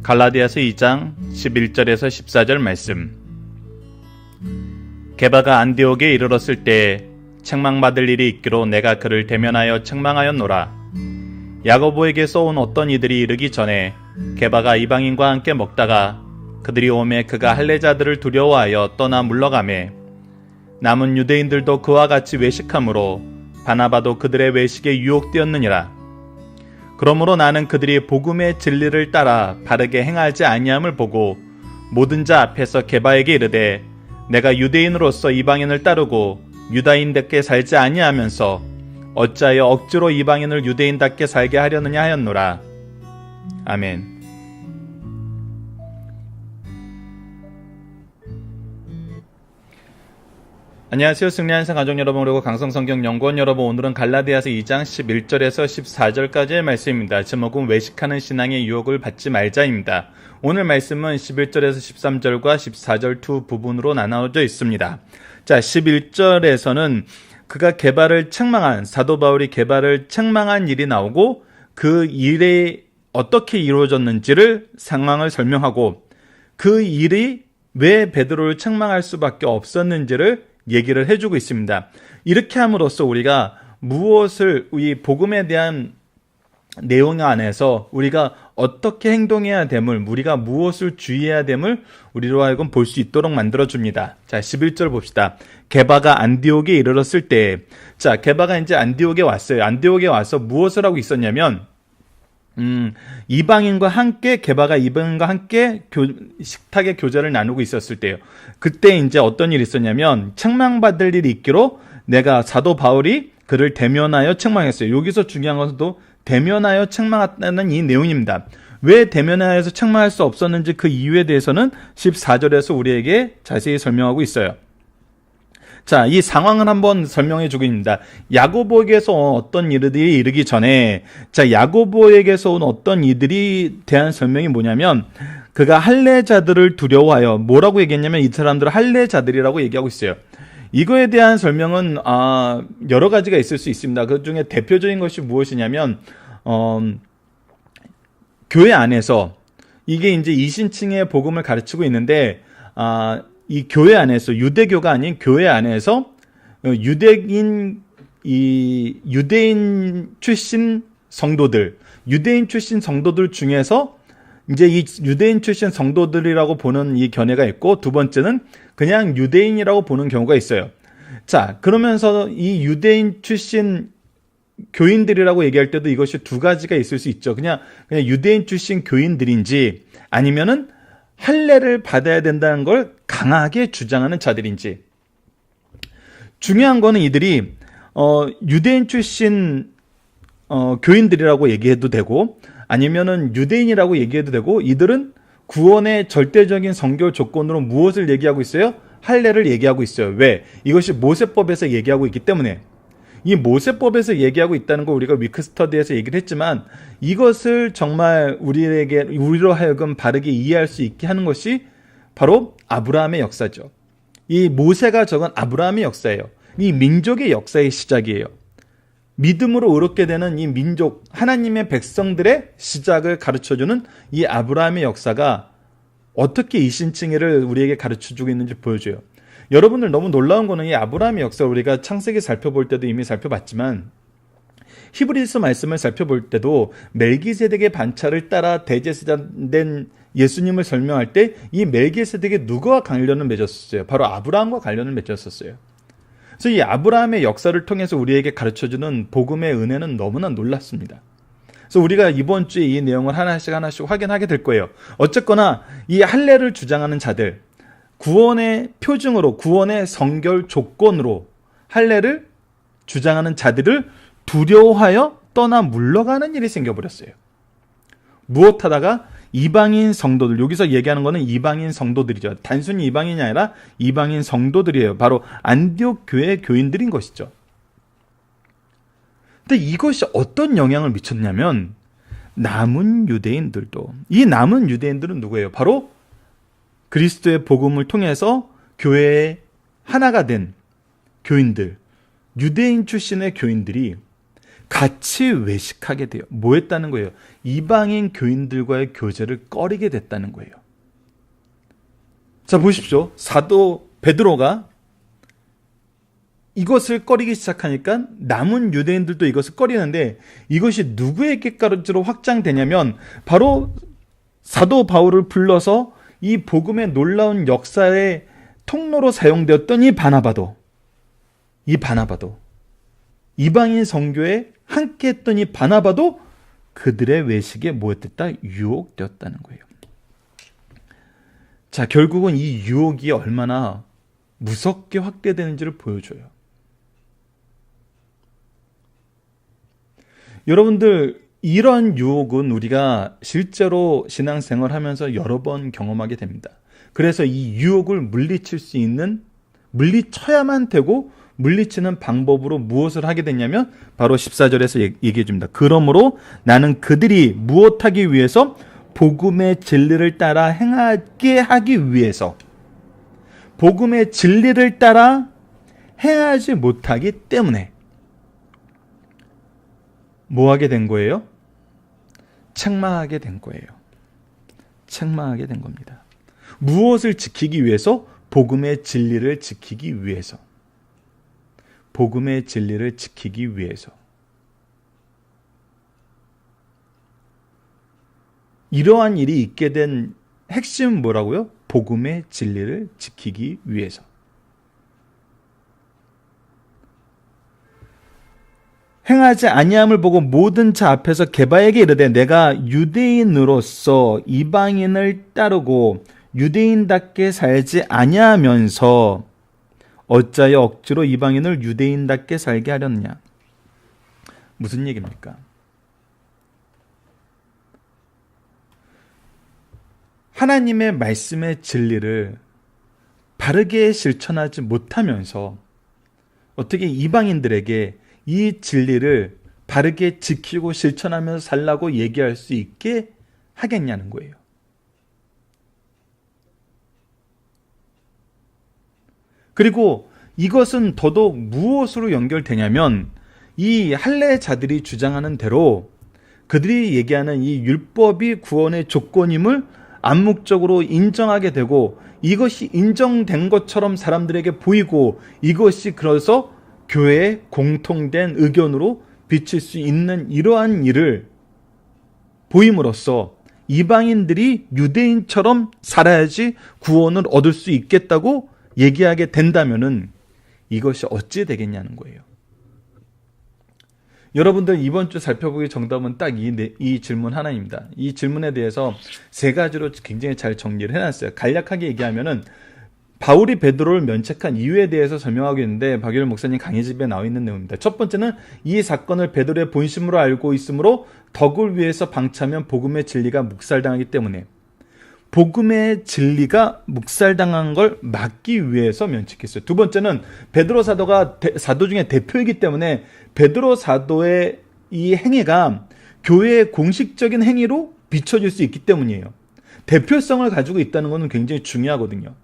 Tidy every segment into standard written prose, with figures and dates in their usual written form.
갈라디아서 2장 11절에서 14절 말씀. 게바가 안디옥에 이르렀을 때 책망받을 일이 있기로 내가 그를 대면하여 책망하였노라. 야고보에게서 온 어떤 이들이 이르기 전에 게바가 이방인과 함께 먹다가 그들이 오매 그가 할례자들을 두려워하여 떠나 물러가매 남은 유대인들도 그와 같이 외식하므로 바나바도 그들의 외식에 유혹되었느니라. 그러므로 나는 그들이 복음의 진리를 따라 바르게 행하지 아니함을 보고 모든 자 앞에서 게바에게 이르되 내가 유대인으로서 이방인을 따르고 유다인답게 살지 아니하면서 어찌하여 억지로 이방인을 유대인답게 살게 하려느냐 하였노라. 아멘. 안녕하세요. 승리한 인생 가족 여러분, 그리고 강성성경연구원 여러분, 오늘은 갈라디아서 2장 11절에서 14절까지의 말씀입니다. 제목은 외식하는 신앙의 유혹을 받지 말자입니다. 오늘 말씀은 11절에서 13절과 14절 두 부분으로 나눠져 있습니다. 자, 11절에서는 그가 게바를 책망한, 사도 바울이 게바를 책망한 일이 나오고 그 일이 어떻게 이루어졌는지를 상황을 설명하고 그 일이 왜 베드로를 책망할 수밖에 없었는지를 얘기를 해주고 있습니다. 이렇게 함으로써 우리가 무엇을, 이 복음에 대한 내용 안에서 우리가 어떻게 행동해야 됨을, 우리가 무엇을 주의해야 됨을 우리로 하여금 볼 수 있도록 만들어줍니다. 자, 11절 봅시다. 게바가 안디옥에 이르렀을 때, 자, 게바가 이제 안디옥에 왔어요. 안디옥에 와서 무엇을 하고 있었냐면, 이방인과 함께, 게바가 이방인과 함께 식탁의 교제를 나누고 있었을 때요. 그때 이제 어떤 일이 있었냐면, 책망받을 일이 있기로 내가 사도 바울이 그를 대면하여 책망했어요. 여기서 중요한 것은 또 대면하여 책망했다는 이 내용입니다. 왜 대면하여서 책망할 수 없었는지 그 이유에 대해서는 14절에서 우리에게 자세히 설명하고 있어요. 자, 이 상황을 한번 설명해 주고 있습니다. 야고보에게서 어떤 일들이 이르기 전에, 자, 야고보에게서 온 어떤 이들이 대한 설명이 뭐냐면, 그가 할례자들을 두려워하여, 뭐라고 얘기했냐면 이 사람들을 할례자들이라고 얘기하고 있어요. 이거에 대한 설명은 여러 가지가 있을 수 있습니다. 그 중에 대표적인 것이 무엇이냐면, 교회 안에서 이게 이제 이신층의 복음을 가르치고 있는데, 이 교회 안에서, 유대교가 아닌 교회 안에서 유대인 출신 성도들 중에서 이제 이 유대인 출신 성도들이라고 보는 이 견해가 있고, 두 번째는 그냥 유대인이라고 보는 경우가 있어요. 자, 그러면서 이 유대인 출신 교인들이라고 얘기할 때도 이것이 두 가지가 있을 수 있죠. 그냥 유대인 출신 교인들인지, 아니면은 할례를 받아야 된다는 걸 강하게 주장하는 자들인지. 중요한 거는 이들이 유대인 출신 교인들이라고 얘기해도 되고, 아니면은 유대인이라고 얘기해도 되고, 이들은 구원의 절대적인 선결 조건으로 무엇을 얘기하고 있어요? 할례를 얘기하고 있어요. 왜? 이것이 모세법에서 얘기하고 있기 때문에. 이 모세법에서 얘기하고 있다는 거 우리가 위크스터디에서 얘기를 했지만, 이것을 정말 우리로 하여금 바르게 이해할 수 있게 하는 것이 바로 아브라함의 역사죠. 이 모세가 적은 아브라함의 역사예요. 이 민족의 역사의 시작이에요. 믿음으로 의롭게 되는 이 민족, 하나님의 백성들의 시작을 가르쳐주는 이 아브라함의 역사가 어떻게 이신칭의를 우리에게 가르쳐주고 있는지 보여줘요. 여러분들 너무 놀라운 거는 이 아브라함의 역사를 우리가 창세기 살펴볼 때도 이미 살펴봤지만, 히브리서 말씀을 살펴볼 때도 멜기세덱의 반차를 따라 대제사장 된 예수님을 설명할 때 이 멜기세덱이 누구와 관련을 맺었었어요? 바로 아브라함과 관련을 맺었었어요. 그래서 이 아브라함의 역사를 통해서 우리에게 가르쳐주는 복음의 은혜는 너무나 놀랍습니다. 그래서 우리가 이번 주에 이 내용을 하나씩 확인하게 될 거예요. 어쨌거나 이 할례를 주장하는 자들, 구원의 표징으로, 구원의 성결 조건으로 할례를 주장하는 자들을 두려워하여 떠나 물러가는 일이 생겨버렸어요. 무엇하다가 이방인 성도들, 여기서 얘기하는 거는 이방인 성도들이죠. 단순히 이방인이 아니라 이방인 성도들이에요. 바로 안디옥 교회 교인들인 것이죠. 근데 이것이 어떤 영향을 미쳤냐면, 남은 유대인들도, 이 남은 유대인들은 누구예요? 바로 그리스도의 복음을 통해서 교회에 하나가 된 교인들, 유대인 출신의 교인들이 같이 외식하게 돼요. 뭐 했다는 거예요? 이방인 교인들과의 교제를 꺼리게 됐다는 거예요. 자, 보십시오. 사도 베드로가 이것을 꺼리기 시작하니까 남은 유대인들도 이것을 꺼리는데, 이것이 누구에게까지로 확장되냐면 바로 사도 바울을 불러서 이 복음의 놀라운 역사의 통로로 사용되었던 이 바나바도 이방인 선교에 함께 했던 이 바나바도 그들의 외식에 뭐였다? 유혹되었다는 거예요. 자, 결국은 이 유혹이 얼마나 무섭게 확대되는지를 보여줘요. 여러분들, 이런 유혹은 우리가 실제로 신앙생활 하면서 여러 번 경험하게 됩니다. 그래서 이 유혹을 물리쳐야만 되고, 물리치는 방법으로 무엇을 하게 됐냐면 바로 14절에서 얘기해 줍니다. 그러므로 나는 그들이 무엇하기 위해서? 복음의 진리를 따라 행하게 하기 위해서. 복음의 진리를 따라 행하지 못하기 때문에 뭐 하게 된 거예요? 책망하게 된 거예요. 책망하게 된 겁니다. 무엇을 지키기 위해서? 복음의 진리를 지키기 위해서. 복음의 진리를 지키기 위해서. 이러한 일이 있게 된 핵심은 뭐라고요? 복음의 진리를 지키기 위해서. 행하지 아니함을 보고 모든 자 앞에서 게바에게 이르되 내가 유대인으로서 이방인을 따르고 유대인답게 살지 아니하면서 어찌하여 억지로 이방인을 유대인답게 살게 하렸느냐. 무슨 얘기입니까? 하나님의 말씀의 진리를 바르게 실천하지 못하면서 어떻게 이방인들에게 이 진리를 바르게 지키고 실천하면서 살라고 얘기할 수 있게 하겠냐는 거예요. 그리고 이것은 더더욱 무엇으로 연결되냐면 이 할례자들이 주장하는 대로 그들이 얘기하는 이 율법이 구원의 조건임을 암묵적으로 인정하게 되고 이것이 인정된 것처럼 사람들에게 보이고 이것이 그래서 교회의 공통된 의견으로 비칠 수 있는 이러한 일을 보임으로써 이방인들이 유대인처럼 살아야지 구원을 얻을 수 있겠다고 얘기하게 된다면은 이것이 어찌 되겠냐는 거예요. 여러분들 이번 주 살펴보기 정답은 딱 이 질문 하나입니다. 이 질문에 대해서 세 가지로 굉장히 잘 정리를 해놨어요. 간략하게 얘기하면은 바울이 베드로를 면책한 이유에 대해서 설명하고 있는데 박유일 목사님 강의집에 나와 있는 내용입니다. 첫 번째는 이 사건을 베드로의 본심으로 알고 있으므로 덕을 위해서 방치하면 복음의 진리가 묵살당하기 때문에 복음의 진리가 묵살당한 걸 막기 위해서 면책했어요. 두 번째는 베드로 사도가 사도 중에 대표이기 때문에 베드로 사도의 이 행위가 교회의 공식적인 행위로 비춰질 수 있기 때문이에요. 대표성을 가지고 있다는 것은 굉장히 중요하거든요.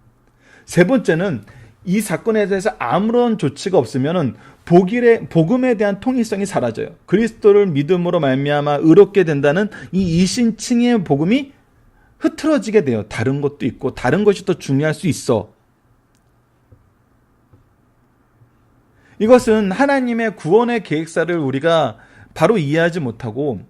세 번째는 이 사건에 대해서 아무런 조치가 없으면은 복음에 대한 통일성이 사라져요. 그리스도를 믿음으로 말미암아 의롭게 된다는 이 이신칭의 복음이 흐트러지게 돼요. 다른 것도 있고 다른 것이 더 중요할 수 있어. 이것은 하나님의 구원의 계획사를 우리가 바로 이해하지 못하고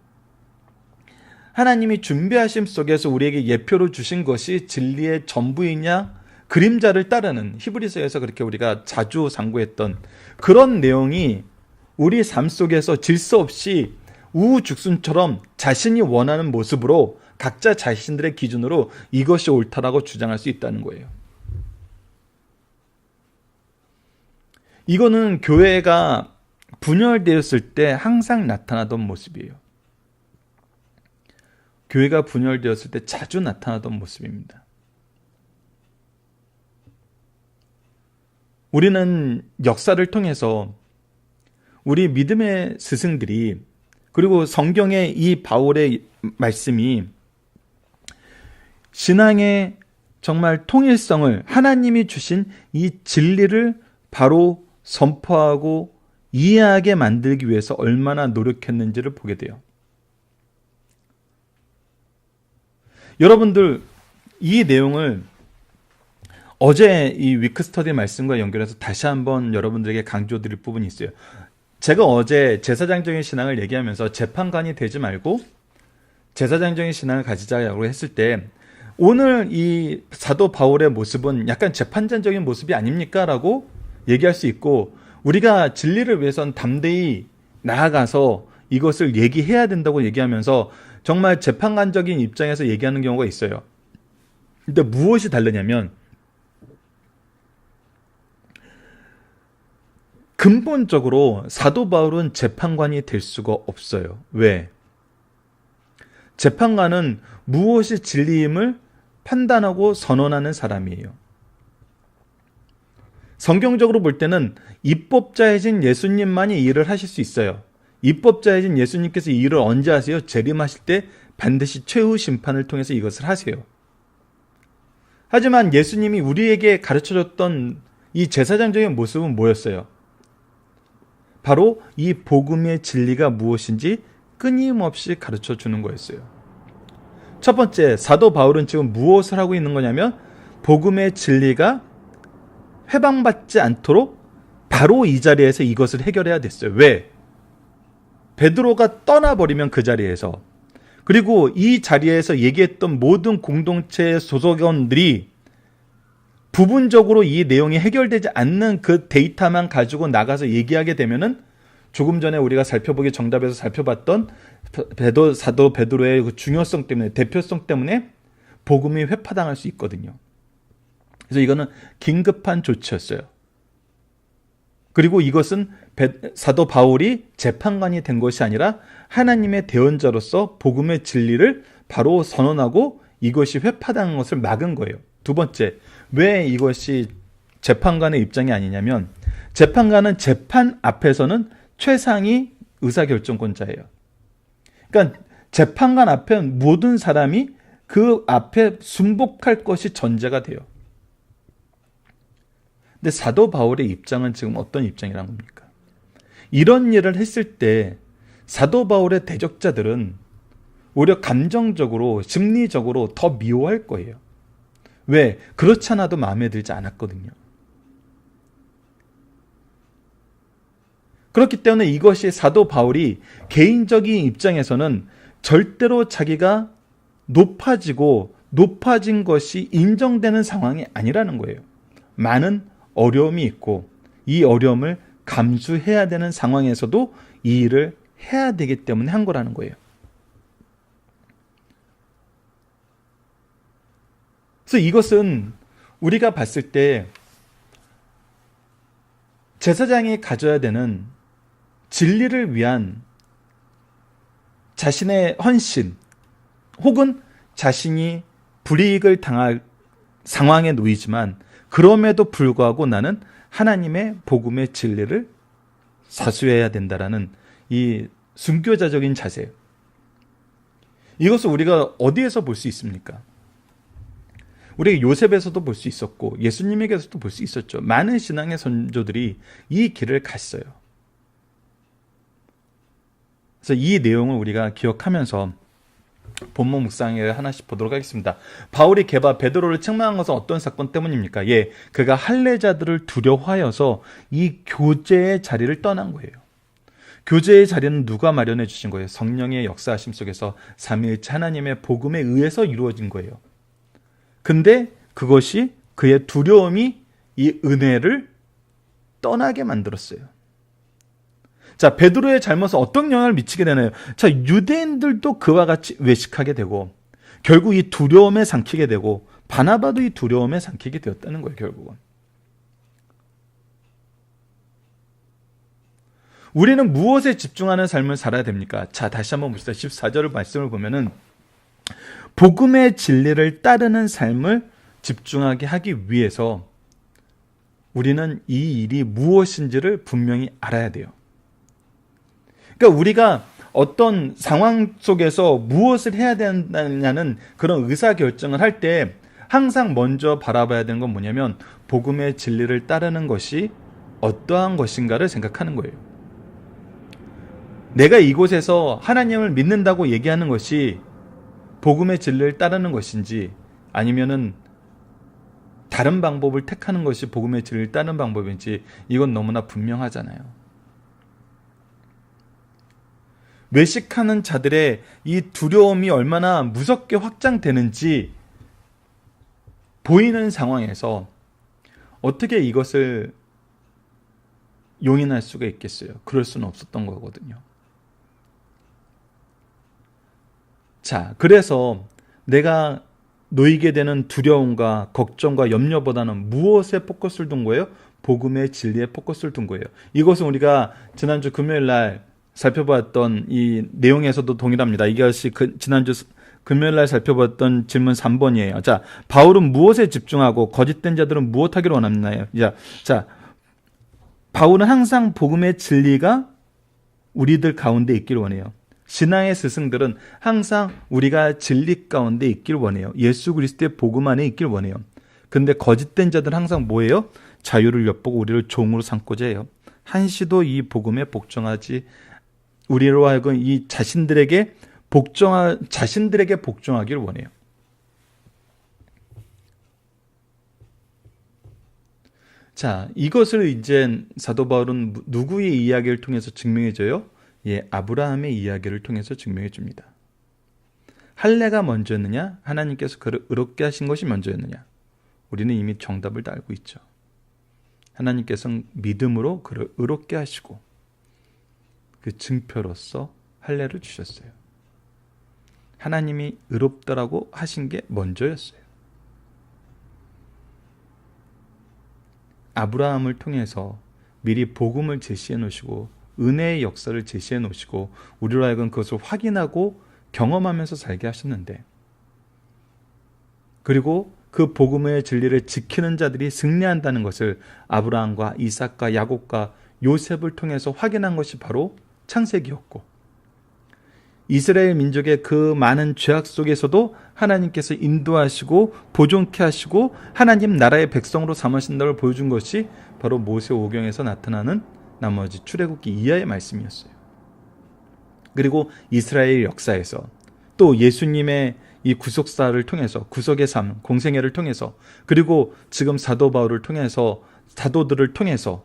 하나님이 준비하심 속에서 우리에게 예표로 주신 것이 진리의 전부이냐 그림자를 따르는 히브리서에서 그렇게 우리가 자주 상고했던 그런 내용이 우리 삶 속에서 질서 없이 우후죽순처럼 자신이 원하는 모습으로 각자 자신들의 기준으로 이것이 옳다라고 주장할 수 있다는 거예요. 이거는 교회가 분열되었을 때 항상 나타나던 모습이에요. 교회가 분열되었을 때 자주 나타나던 모습입니다. 우리는 역사를 통해서 우리 믿음의 스승들이 그리고 성경의 이 바울의 말씀이 신앙의 정말 통일성을 하나님이 주신 이 진리를 바로 선포하고 이해하게 만들기 위해서 얼마나 노력했는지를 보게 돼요. 여러분들 이 내용을 어제 이 위크스터디 말씀과 연결해서 다시 한번 여러분들에게 강조드릴 부분이 있어요. 제가 어제 제사장적인 신앙을 얘기하면서 재판관이 되지 말고 제사장적인 신앙을 가지자고 했을 때 오늘 이 사도 바울의 모습은 약간 재판장적인 모습이 아닙니까? 라고 얘기할 수 있고, 우리가 진리를 위해선 담대히 나아가서 이것을 얘기해야 된다고 얘기하면서 정말 재판관적인 입장에서 얘기하는 경우가 있어요. 근데 무엇이 다르냐면 근본적으로 사도 바울은 재판관이 될 수가 없어요. 왜? 재판관은 무엇이 진리임을 판단하고 선언하는 사람이에요. 성경적으로 볼 때는 입법자이신 예수님만이 이 일을 하실 수 있어요. 입법자이신 예수님께서 이 일을 언제 하세요? 재림하실 때 반드시 최후 심판을 통해서 이것을 하세요. 하지만 예수님이 우리에게 가르쳐줬던 이 제사장적인 모습은 뭐였어요? 바로 이 복음의 진리가 무엇인지 끊임없이 가르쳐 주는 거였어요. 첫 번째, 사도 바울은 지금 무엇을 하고 있는 거냐면 복음의 진리가 회방받지 않도록 바로 이 자리에서 이것을 해결해야 됐어요. 왜? 베드로가 떠나버리면 그 자리에서, 그리고 이 자리에서 얘기했던 모든 공동체의 소속원들이 부분적으로 이 내용이 해결되지 않는 그 데이터만 가지고 나가서 얘기하게 되면은 조금 전에 우리가 정답에서 살펴봤던 사도 베드로의 그 중요성 때문에, 대표성 때문에 복음이 회파당할 수 있거든요. 그래서 이거는 긴급한 조치였어요. 그리고 이것은 사도 바울이 재판관이 된 것이 아니라 하나님의 대언자로서 복음의 진리를 바로 선언하고 이것이 회파당한 것을 막은 거예요. 두 번째, 왜 이것이 재판관의 입장이 아니냐면 재판관은 재판 앞에서는 최상위 의사결정권자예요. 그러니까 재판관 앞에 모든 사람이 그 앞에 순복할 것이 전제가 돼요. 근데 사도 바울의 입장은 지금 어떤 입장이란 겁니까? 이런 일을 했을 때 사도 바울의 대적자들은 오히려 감정적으로, 심리적으로 더 미워할 거예요. 왜? 그렇지 않아도 마음에 들지 않았거든요. 그렇기 때문에 이것이 사도 바울이 개인적인 입장에서는 절대로 자기가 높아진 것이 인정되는 상황이 아니라는 거예요. 많은 어려움이 있고 이 어려움을 감수해야 되는 상황에서도 이 일을 해야 되기 때문에 한 거라는 거예요. 그래서 이것은 우리가 봤을 때 제사장이 가져야 되는 진리를 위한 자신의 헌신, 혹은 자신이 불이익을 당할 상황에 놓이지만 그럼에도 불구하고 나는 하나님의 복음의 진리를 사수해야 된다라는 이 순교자적인 자세. 이것을 우리가 어디에서 볼 수 있습니까? 우리가 요셉에서도 볼 수 있었고 예수님에게서도 볼 수 있었죠. 많은 신앙의 선조들이 이 길을 갔어요. 그래서 이 내용을 우리가 기억하면서 본문 묵상을 하나씩 보도록 하겠습니다. 바울이 베드로를 책망한 것은 어떤 사건 때문입니까? 그가 할례자들을 두려워하여서 이 교제의 자리를 떠난 거예요. 교제의 자리는 누가 마련해 주신 거예요? 성령의 역사하심 속에서 삼위일체 하나님의 복음에 의해서 이루어진 거예요. 근데 그것이 그의 두려움이 이 은혜를 떠나게 만들었어요. 자, 베드로의 잘못은 어떤 영향을 미치게 되나요? 자, 유대인들도 그와 같이 외식하게 되고 결국 이 두려움에 삼키게 되고 바나바도 이 두려움에 삼키게 되었다는 거예요, 결국은. 우리는 무엇에 집중하는 삶을 살아야 됩니까? 자, 다시 한번 봅시다. 14절 말씀을 보면은 복음의 진리를 따르는 삶을 집중하게 하기 위해서 우리는 이 일이 무엇인지를 분명히 알아야 돼요. 그러니까 우리가 어떤 상황 속에서 무엇을 해야 된다는 그런 의사결정을 할 때 항상 먼저 바라봐야 되는 건 뭐냐면 복음의 진리를 따르는 것이 어떠한 것인가를 생각하는 거예요. 내가 이곳에서 하나님을 믿는다고 얘기하는 것이 복음의 진리를 따르는 것인지 아니면은 다른 방법을 택하는 것이 복음의 진리를 따르는 방법인지 이건 너무나 분명하잖아요. 외식하는 자들의 이 두려움이 얼마나 무섭게 확장되는지 보이는 상황에서 어떻게 이것을 용인할 수가 있겠어요? 그럴 수는 없었던 거거든요. 자, 그래서 내가 놓이게 되는 두려움과 걱정과 염려보다는 무엇에 포커스를 둔 거예요? 복음의 진리에 포커스를 둔 거예요. 이것은 우리가 지난주 금요일 날 살펴봤던 이 내용에서도 동일합니다. 이것이 지난주 금요일 날 살펴봤던 질문 3번이에요. 자, 바울은 무엇에 집중하고 거짓된 자들은 무엇하기를 원하나요? 자, 바울은 항상 복음의 진리가 우리들 가운데 있기를 원해요. 신앙의 스승들은 항상 우리가 진리 가운데 있길 원해요. 예수 그리스도의 복음 안에 있길 원해요. 근데 거짓된 자들은 항상 뭐예요? 자유를 엿보고 우리를 종으로 삼고자 해요. 한시도 이 복음에 복종하지, 우리로 하여금 이 자신들에게 복종하기를 원해요. 자, 이것을 이제 사도 바울은 누구의 이야기를 통해서 증명해줘요? 아브라함의 이야기를 통해서 증명해 줍니다. 할례가 먼저였느냐? 하나님께서 그를 의롭게 하신 것이 먼저였느냐? 우리는 이미 정답을 다 알고 있죠. 하나님께서는 믿음으로 그를 의롭게 하시고 그 증표로서 할례를 주셨어요. 하나님이 의롭다라고 하신 게 먼저였어요. 아브라함을 통해서 미리 복음을 제시해 놓으시고 은혜의 역사를 제시해 놓으시고 우리로 하여금 그것을 확인하고 경험하면서 살게 하셨는데, 그리고 그 복음의 진리를 지키는 자들이 승리한다는 것을 아브라함과 이삭과 야곱과 요셉을 통해서 확인한 것이 바로 창세기였고, 이스라엘 민족의 그 많은 죄악 속에서도 하나님께서 인도하시고 보존케 하시고 하나님 나라의 백성으로 삼으신다를 보여준 것이 바로 모세오경에서 나타나는 나머지 출애굽기 이하의 말씀이었어요. 그리고 이스라엘 역사에서 또 예수님의 이 구속사를 통해서, 구속의 삶, 공생애를 통해서, 그리고 지금 사도 바울을 통해서, 사도들을 통해서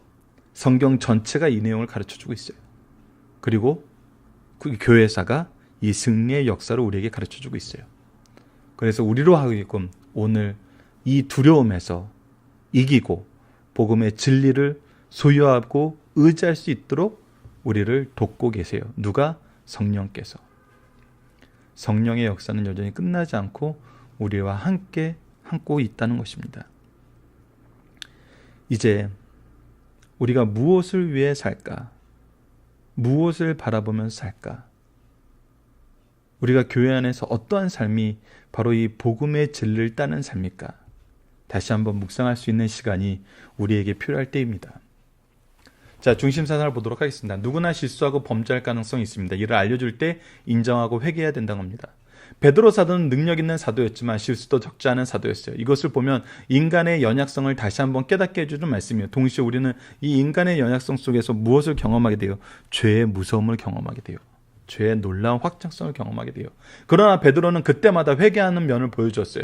성경 전체가 이 내용을 가르쳐주고 있어요. 그리고 그 교회사가 이 승리의 역사를 우리에게 가르쳐주고 있어요. 그래서 우리로 하여금 오늘 이 두려움에서 이기고 복음의 진리를 소유하고 의지할 수 있도록 우리를 돕고 계세요. 누가? 성령께서. 성령의 역사는 여전히 끝나지 않고 우리와 함께 함고 있다는 것입니다. 이제 우리가 무엇을 위해 살까? 무엇을 바라보면서 살까? 우리가 교회 안에서 어떠한 삶이 바로 이 복음의 진리를 따는 삶일까? 다시 한번 묵상할 수 있는 시간이 우리에게 필요할 때입니다. 자, 중심사상을 보도록 하겠습니다. 누구나 실수하고 범죄할 가능성이 있습니다. 이를 알려줄 때 인정하고 회개해야 된다고 합니다. 베드로 사도는 능력 있는 사도였지만 실수도 적지 않은 사도였어요. 이것을 보면 인간의 연약성을 다시 한번 깨닫게 해주는 말씀이에요. 동시에 우리는 이 인간의 연약성 속에서 무엇을 경험하게 돼요? 죄의 무서움을 경험하게 돼요. 죄의 놀라운 확장성을 경험하게 돼요. 그러나 베드로는 그때마다 회개하는 면을 보여줬어요.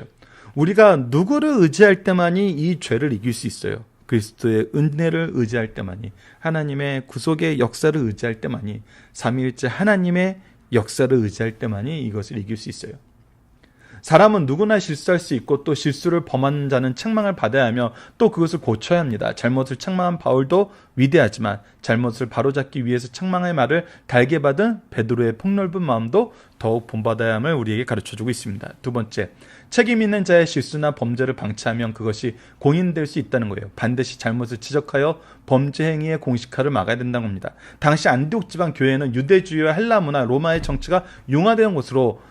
우리가 누구를 의지할 때만이 이 죄를 이길 수 있어요. 그리스도의 은혜를 의지할 때만이, 하나님의 구속의 역사를 의지할 때만이, 삼위일체 하나님의 역사를 의지할 때만이 이것을 이길 수 있어요. 사람은 누구나 실수할 수 있고 또 실수를 범하는 자는 책망을 받아야 하며 또 그것을 고쳐야 합니다. 잘못을 책망한 바울도 위대하지만 잘못을 바로잡기 위해서 책망의 말을 달게 받은 베드로의 폭넓은 마음도 더욱 본받아야 함을 우리에게 가르쳐주고 있습니다. 두 번째, 책임 있는 자의 실수나 범죄를 방치하면 그것이 공인될 수 있다는 거예요. 반드시 잘못을 지적하여 범죄 행위의 공식화를 막아야 된다고 합니다. 당시 안디옥 지방 교회는 유대주의와 헬라 문화, 로마의 정치가 융화된 곳으로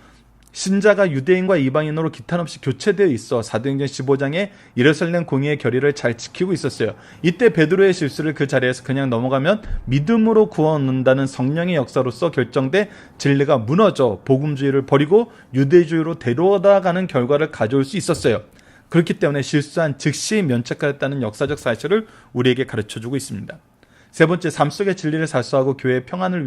신자가 유대인과 이방인으로 기탄 없이 교체되어 있어 사도행전 15장에 예루살렘 공의의 결의를 잘 지키고 있었어요. 이때 베드로의 실수를 그 자리에서 그냥 넘어가면 믿음으로 구원 얻는다는 성령의 역사로서 결정돼 진리가 무너져 복음주의를 버리고 유대주의로 데려다가는 결과를 가져올 수 있었어요. 그렇기 때문에 실수한 즉시 면책하였다는 역사적 사실을 우리에게 가르쳐주고 있습니다. 세 번째, 삶 속의 진리를 살수하고 교회의 평안을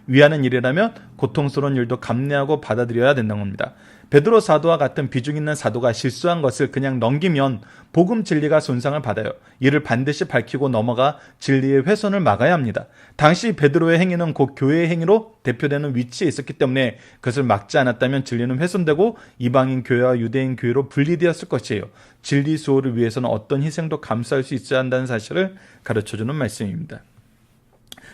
위하는 일이라면 고통스러운 일도 감내하고 받아들여야 된다는 겁니다. 베드로 사도와 같은 비중 있는 사도가 실수한 것을 그냥 넘기면 복음 진리가 손상을 받아요. 이를 반드시 밝히고 넘어가 진리의 훼손을 막아야 합니다. 당시 베드로의 행위는 곧 교회의 행위로 대표되는 위치에 있었기 때문에 그것을 막지 않았다면 진리는 훼손되고 이방인 교회와 유대인 교회로 분리되었을 것이에요. 진리 수호를 위해서는 어떤 희생도 감수할 수 있어야 한다는 사실을 가르쳐주는 말씀입니다.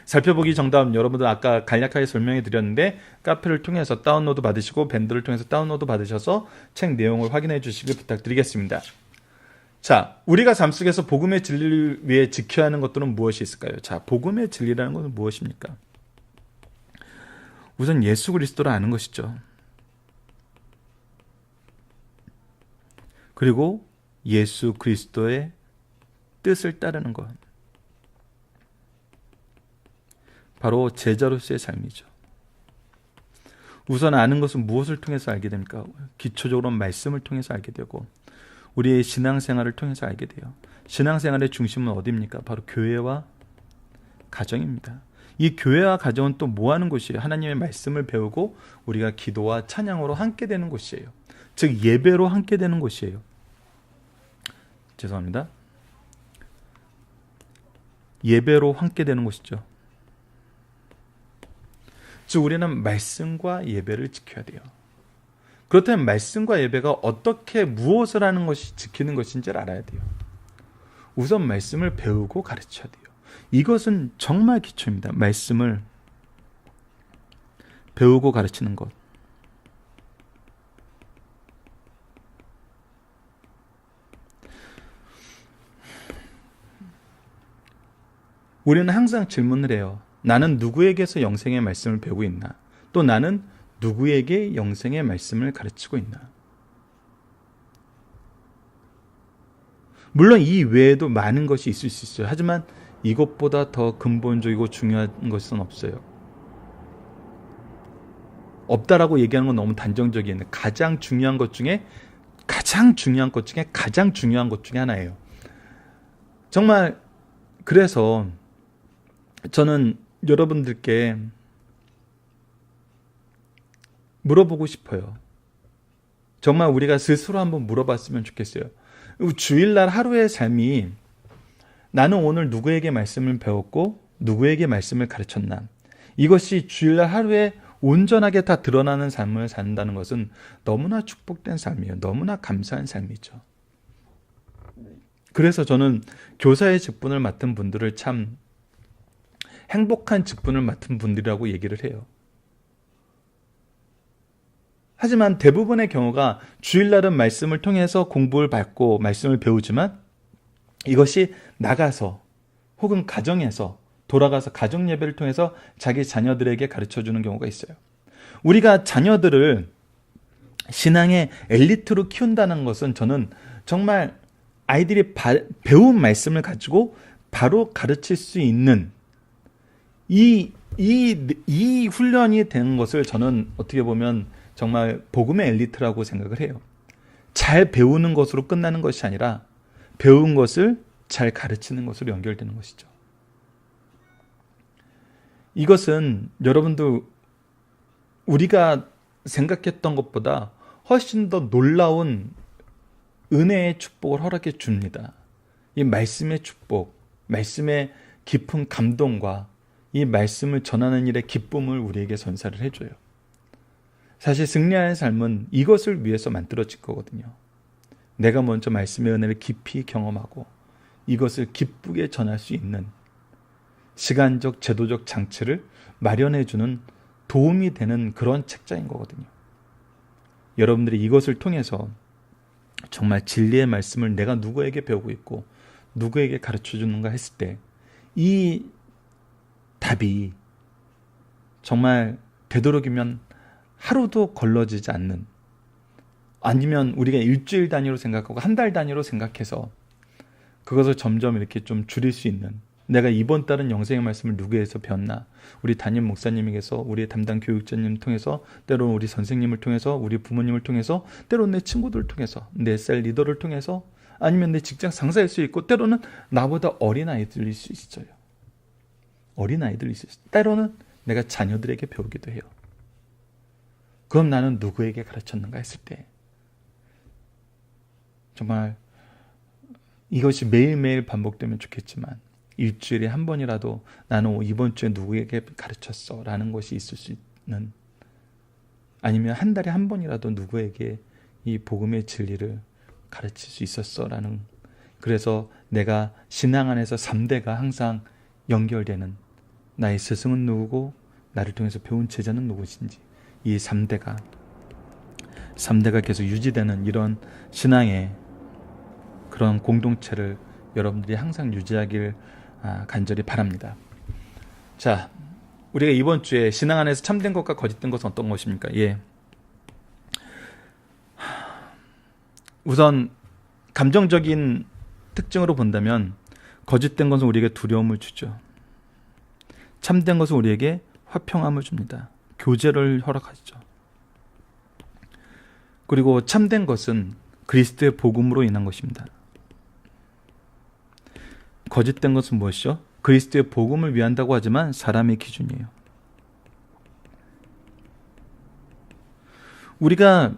살펴보기 정답, 여러분들 아까 간략하게 설명해 드렸는데 카페를 통해서 다운로드 받으시고 밴드를 통해서 다운로드 받으셔서 책 내용을 확인해 주시길 부탁드리겠습니다. 자, 우리가 삶 속에서 복음의 진리를 위해 지켜야 하는 것들은 무엇이 있을까요? 자, 복음의 진리라는 것은 무엇입니까? 우선 예수 그리스도를 아는 것이죠. 그리고 예수 그리스도의 뜻을 따르는 것. 바로 제자로서의 삶이죠. 우선 아는 것은 무엇을 통해서 알게 됩니까? 기초적으로 말씀을 통해서 알게 되고 우리의 신앙생활을 통해서 알게 돼요. 신앙생활의 중심은 어디입니까? 바로 교회와 가정입니다. 이 교회와 가정은 또 뭐 하는 곳이에요? 하나님의 말씀을 배우고 우리가 기도와 찬양으로 함께 되는 곳이에요. 즉 예배로 함께 되는 곳이에요. 죄송합니다. 예배로 함께 되는 곳이죠. 즉 우리는 말씀과 예배를 지켜야 돼요. 그렇다면 말씀과 예배가 어떻게 무엇을 하는 것이 지키는 것인지를 알아야 돼요. 우선 말씀을 배우고 가르쳐야 돼요. 이것은 정말 기초입니다. 말씀을 배우고 가르치는 것. 우리는 항상 질문을 해요. 나는 누구에게서 영생의 말씀을 배우고 있나? 또 나는 누구에게 영생의 말씀을 가르치고 있나? 물론 이 외에도 많은 것이 있을 수 있어요. 하지만 이것보다 더 근본적이고 중요한 것은 없어요. 없다라고 얘기하는 건 너무 단정적이에요. 가장 중요한 것 중에 가장 중요한 것 중에 하나예요. 정말 그래서 저는 여러분들께 물어보고 싶어요. 정말 우리가 스스로 한번 물어봤으면 좋겠어요. 주일날 하루의 삶이 나는 오늘 누구에게 말씀을 배웠고 누구에게 말씀을 가르쳤나? 이것이 주일날 하루에 온전하게 다 드러나는 삶을 산다는 것은 너무나 축복된 삶이에요. 너무나 감사한 삶이죠. 그래서 저는 교사의 직분을 맡은 분들을 참 행복한 직분을 맡은 분들이라고 얘기를 해요. 하지만 대부분의 경우가 주일날은 말씀을 통해서 공부를 받고 말씀을 배우지만 이것이 나가서 혹은 가정에서 돌아가서 가정 예배를 통해서 자기 자녀들에게 가르쳐주는 경우가 있어요. 우리가 자녀들을 신앙의 엘리트로 키운다는 것은 저는 정말 아이들이 배운 말씀을 가지고 바로 가르칠 수 있는 이 훈련이 되는 것을 저는 어떻게 보면 정말 복음의 엘리트라고 생각을 해요. 잘 배우는 것으로 끝나는 것이 아니라 배운 것을 잘 가르치는 것으로 연결되는 것이죠. 이것은 여러분도 우리가 생각했던 것보다 훨씬 더 놀라운 은혜의 축복을 허락해 줍니다. 이 말씀의 축복, 말씀의 깊은 감동과 이 말씀을 전하는 일의 기쁨을 우리에게 선사를 해줘요. 사실 승리하는 삶은 이것을 위해서 만들어진 거거든요. 내가 먼저 말씀의 은혜를 깊이 경험하고 이것을 기쁘게 전할 수 있는 시간적, 제도적 장치를 마련해주는 도움이 되는 그런 책자인 거거든요. 여러분들이 이것을 통해서 정말 진리의 말씀을 내가 누구에게 배우고 있고 누구에게 가르쳐 주는가 했을 때 이 답이 정말 되도록이면 하루도 걸러지지 않는, 아니면 우리가 일주일 단위로 생각하고 한 달 단위로 생각해서 그것을 점점 이렇게 좀 줄일 수 있는, 내가 이번 달은 영생의 말씀을 누구에게서 배웠나, 우리 담임 목사님에게서, 우리 담당 교육자님 통해서, 때로는 우리 선생님을 통해서, 우리 부모님을 통해서, 때로는 내 친구들을 통해서, 내 셀 리더를 통해서, 아니면 내 직장 상사일 수 있고 때로는 나보다 어린 아이들일 수 있어요. 어린아이들이 있어요. 때로는 내가 자녀들에게 배우기도 해요. 그럼 나는 누구에게 가르쳤는가 했을 때 정말 이것이 매일매일 반복되면 좋겠지만 일주일에 한 번이라도 나는 이번 주에 누구에게 가르쳤어 라는 것이 있을 수 있는, 아니면 한 달에 한 번이라도 누구에게 이 복음의 진리를 가르칠 수 있었어 라는, 그래서 내가 신앙 안에서 3대가 항상 연결되는, 나의 스승은 누구고 나를 통해서 배운 제자는 누구신지, 이 3대가 계속 유지되는 이런 신앙의 그런 공동체를 여러분들이 항상 유지하길 간절히 바랍니다. 자, 우리가 이번 주에 신앙 안에서 참된 것과 거짓된 것은 어떤 것입니까? 우선 감정적인 특징으로 본다면 거짓된 것은 우리에게 두려움을 주죠. 참된 것은 우리에게 화평함을 줍니다. 교제를 허락하죠. 그리고 참된 것은 그리스도의 복음으로 인한 것입니다. 거짓된 것은 무엇이죠? 그리스도의 복음을 위한다고 하지만 사람의 기준이에요. 우리가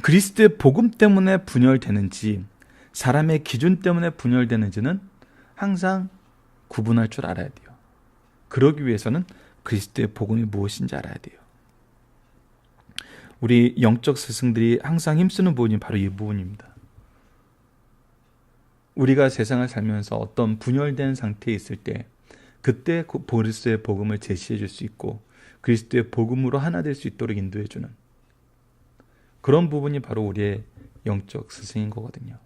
그리스도의 복음 때문에 분열되는지 사람의 기준 때문에 분열되는지는 항상 구분할 줄 알아야 돼요. 그러기 위해서는 그리스도의 복음이 무엇인지 알아야 돼요. 우리 영적 스승들이 항상 힘쓰는 부분이 바로 이 부분입니다. 우리가 세상을 살면서 어떤 분열된 상태에 있을 때 그때 그리스도의 복음을 제시해 줄 수 있고 그리스도의 복음으로 하나 될 수 있도록 인도해 주는 그런 부분이 바로 우리의 영적 스승인 거거든요.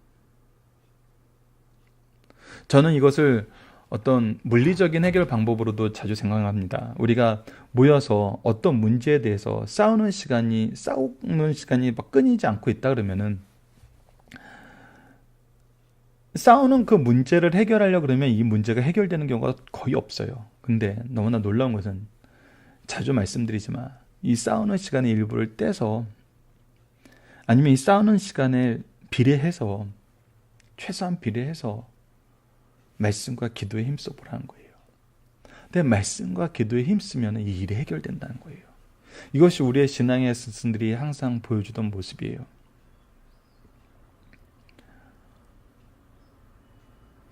저는 이것을 어떤 물리적인 해결 방법으로도 자주 생각합니다. 우리가 모여서 어떤 문제에 대해서 싸우는 시간이 막 끊이지 않고 있다 그러면은, 싸우는 그 문제를 해결하려고 그러면 이 문제가 해결되는 경우가 거의 없어요. 근데 너무나 놀라운 것은 자주 말씀드리지만 이 싸우는 시간의 일부를 떼서, 아니면 이 싸우는 시간에 비례해서, 최소한 비례해서 말씀과 기도에 힘써 보라는 거예요. 근데 말씀과 기도에 힘쓰면 이 일이 해결된다는 거예요. 이것이 우리의 신앙의 스승들이 항상 보여주던 모습이에요.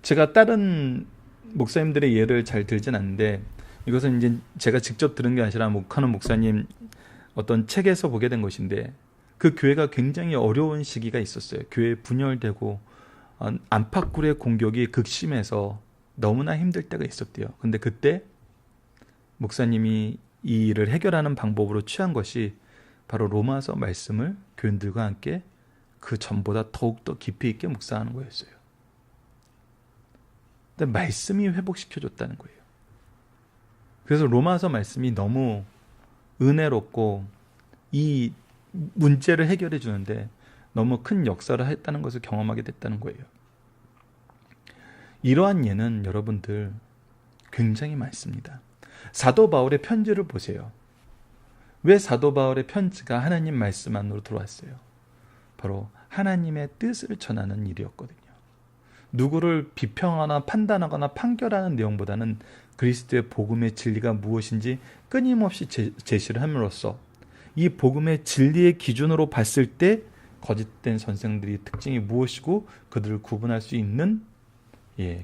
제가 다른 목사님들의 예를 잘 들진 않는데, 이것은 이제 제가 직접 들은 게 아니라 목하는 목사님 어떤 책에서 보게 된 것인데, 그 교회가 굉장히 어려운 시기가 있었어요. 교회 분열되고 안팎굴의 공격이 극심해서 너무나 힘들 때가 있었대요. 근데 그때 목사님이 이 일을 해결하는 방법으로 취한 것이 바로 로마서 말씀을 교인들과 함께 그 전보다 더욱더 깊이 있게 묵상하는 거였어요. 근데 말씀이 회복시켜줬다는 거예요. 그래서 로마서 말씀이 너무 은혜롭고 이 문제를 해결해 주는데 너무 큰 역사를 했다는 것을 경험하게 됐다는 거예요. 이러한 예는 여러분들 굉장히 많습니다. 사도 바울의 편지를 보세요. 왜 사도 바울의 편지가 하나님 말씀 안으로 들어왔어요? 바로 하나님의 뜻을 전하는 일이었거든요. 누구를 비평하거나 판단하거나 판결하는 내용보다는 그리스도의 복음의 진리가 무엇인지 끊임없이 제시를 함으로써 이 복음의 진리의 기준으로 봤을 때 거짓된 선생들의 특징이 무엇이고 그들을 구분할 수 있는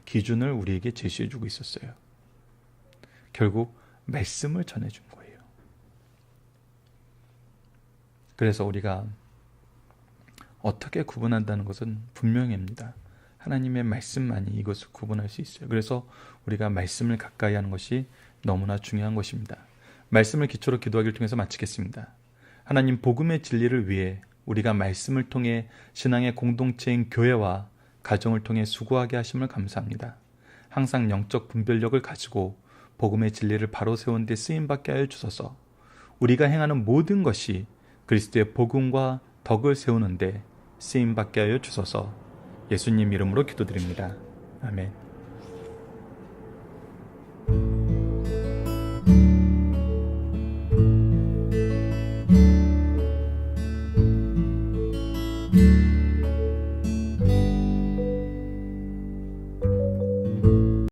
기준을 우리에게 제시해주고 있었어요. 결국 말씀을 전해준 거예요. 그래서 우리가 어떻게 구분한다는 것은 분명합니다. 하나님의 말씀만이 이것을 구분할 수 있어요. 그래서 우리가 말씀을 가까이 하는 것이 너무나 중요한 것입니다. 말씀을 기초로 기도하기를 통해서 마치겠습니다. 하나님, 복음의 진리를 위해 우리가 말씀을 통해 신앙의 공동체인 교회와 가정을 통해 수고하게 하심을 감사합니다. 항상 영적 분별력을 가지고 복음의 진리를 바로 세운 데 쓰임받게 하여 주소서. 우리가 행하는 모든 것이 그리스도의 복음과 덕을 세우는 데 쓰임받게 하여 주소서. 예수님 이름으로 기도드립니다. 아멘.